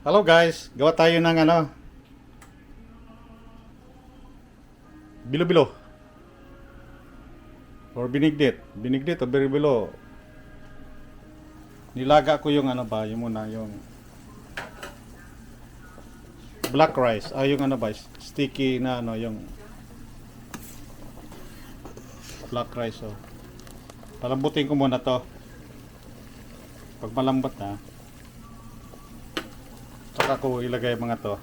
Hello guys, gawa tayo ng bilo-bilo or binigdit. Binigdit o bilo-bilo. Nilaga ko yung yung muna yung black rice. Yung sticky na yung black rice oh. Palambutin ko muna to. Pag malambot na, saka ko ilagay mga to.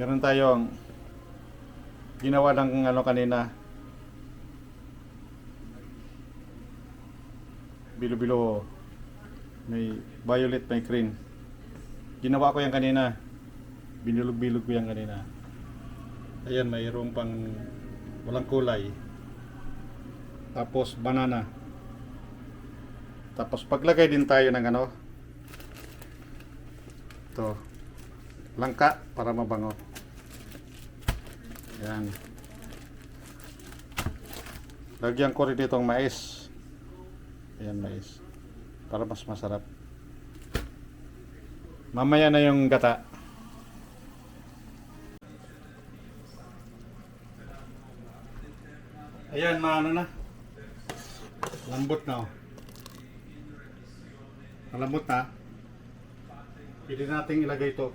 Meron tayong ginawa ng kanina. Bilo-bilo. May violet, may green. Ginawa ko yan kanina. Binilog-bilog ko yan kanina. Ayan, mayroong pang walang kulay. Tapos banana. Tapos paglagay din tayo ng ito, langka para mabango. Yan. Lagyan ko rin itong mais. Ayan, mais. Para mas masarap. Mamaya na yung gata. Ayan, maano na. Lambot na oh. Malambot na. Pwede natin ilagay ito.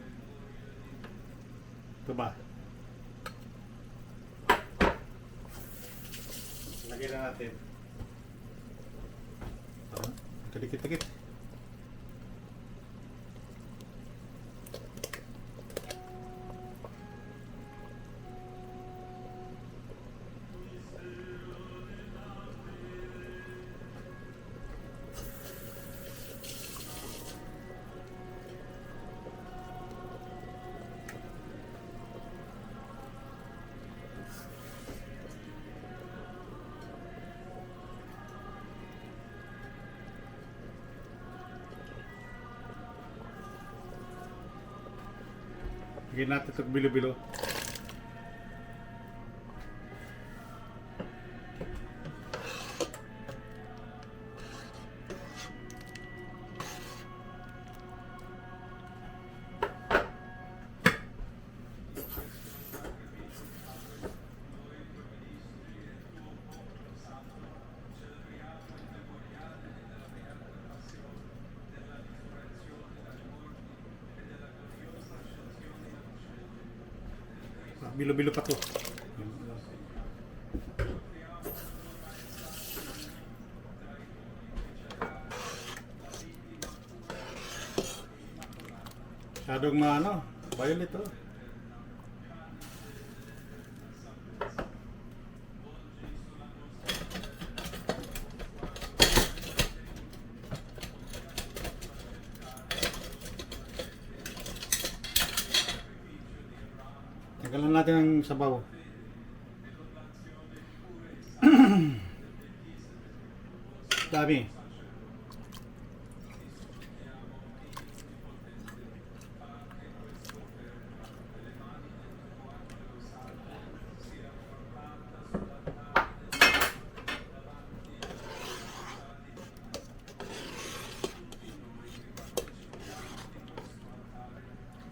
Ito ba? Lagay na natin. Dikit-dikit. Lagyan natin itong bilo-bilo. Bilo-bilo pa to. Masyadong violet to. Tagalan natin ang sabaw. Dami.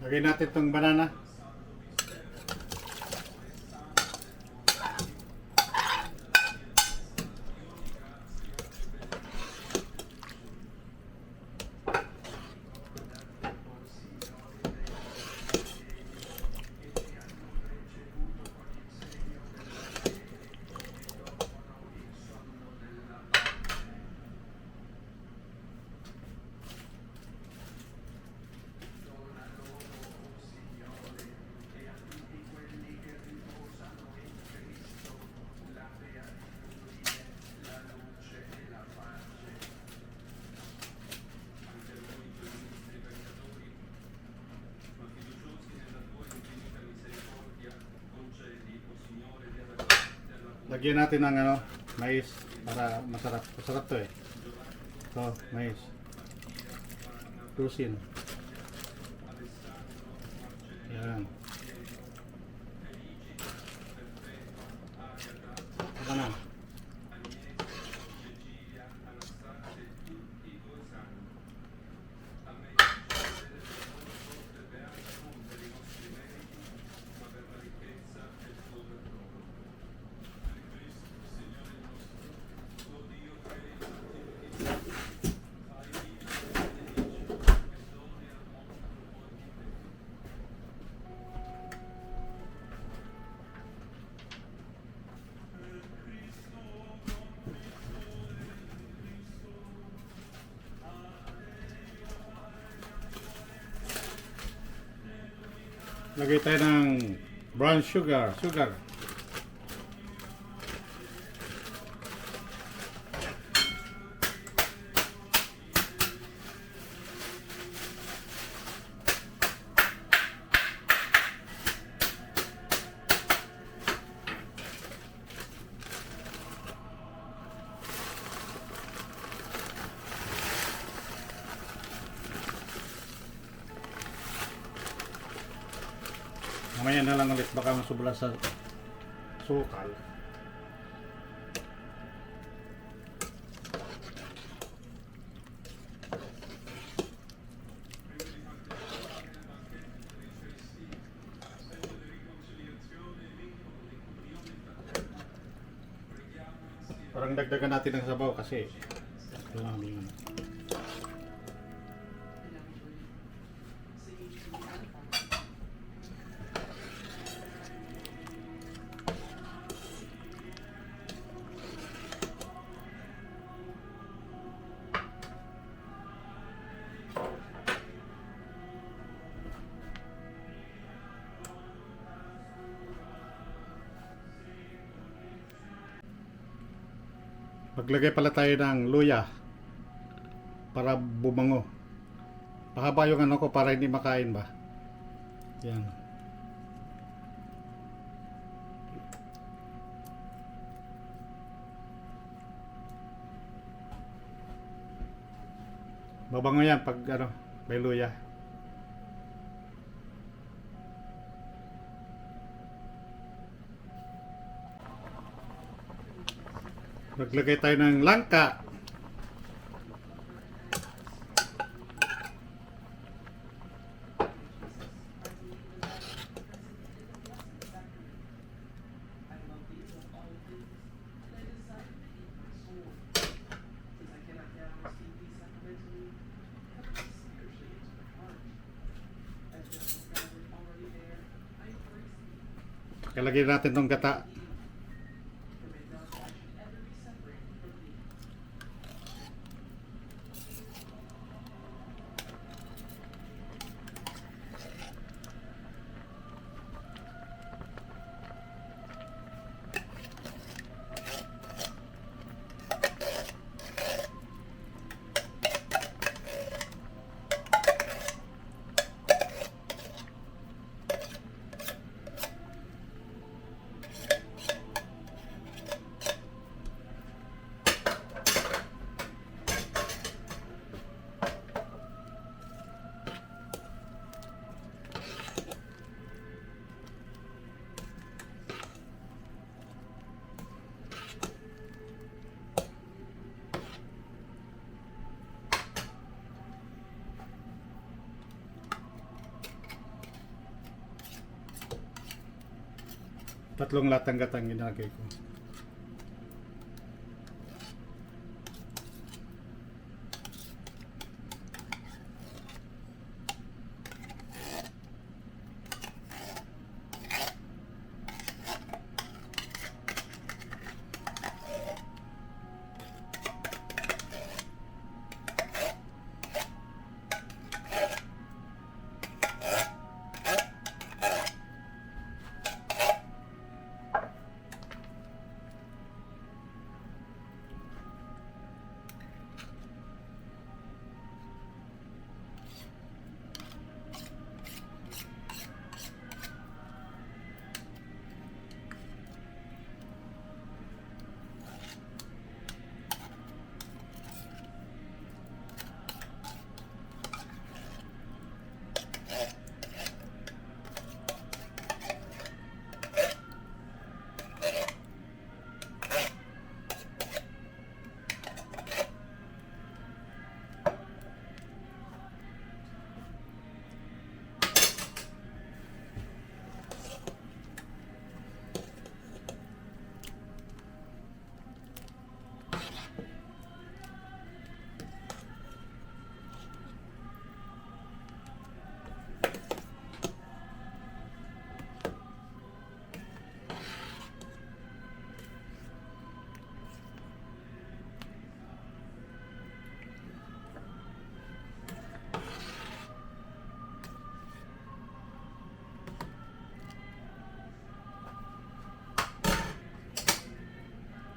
Lagay natin itong banana. Lagyan natin ng mais para masarap. Masarap to eh. So, mais. Tusin. Yan. Saka na. Lagay tayo ng brown sugar. Mamaya na lang ulit, baka masubla sa sukal. Parang dagdagan natin ng sabaw kasi maraming maglagay pala tayo ng luya para bumango. Pahaba yung ano ko para hindi makain ba. Yan. Babango yan pag ano, may luya. Maglagay tayo ng langka. Kalagay natin tong gata. Tatlong latang gatang ginagay ko.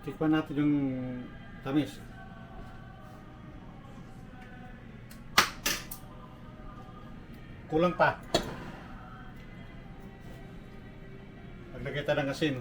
Tikman natin yung tamis. Kulang pa. Maglagay tayo ng asin.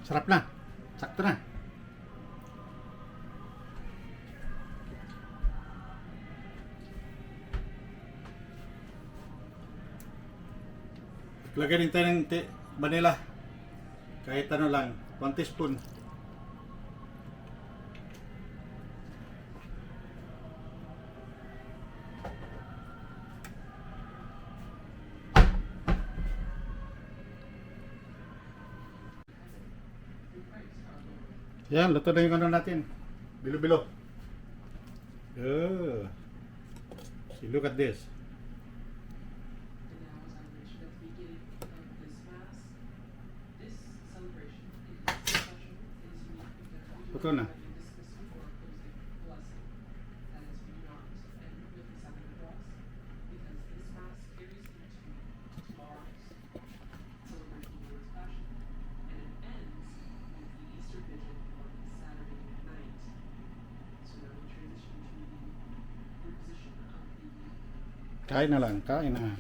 Sarap na. Sakto na. Lagyan din tayo ng vanilla. Kahit ano lang, 1 teaspoon. Yan, luto na yung ano natin. Bilo-bilo. Oh. See, look at this. Luto na. Kain na lang, kain na.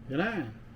Yan na.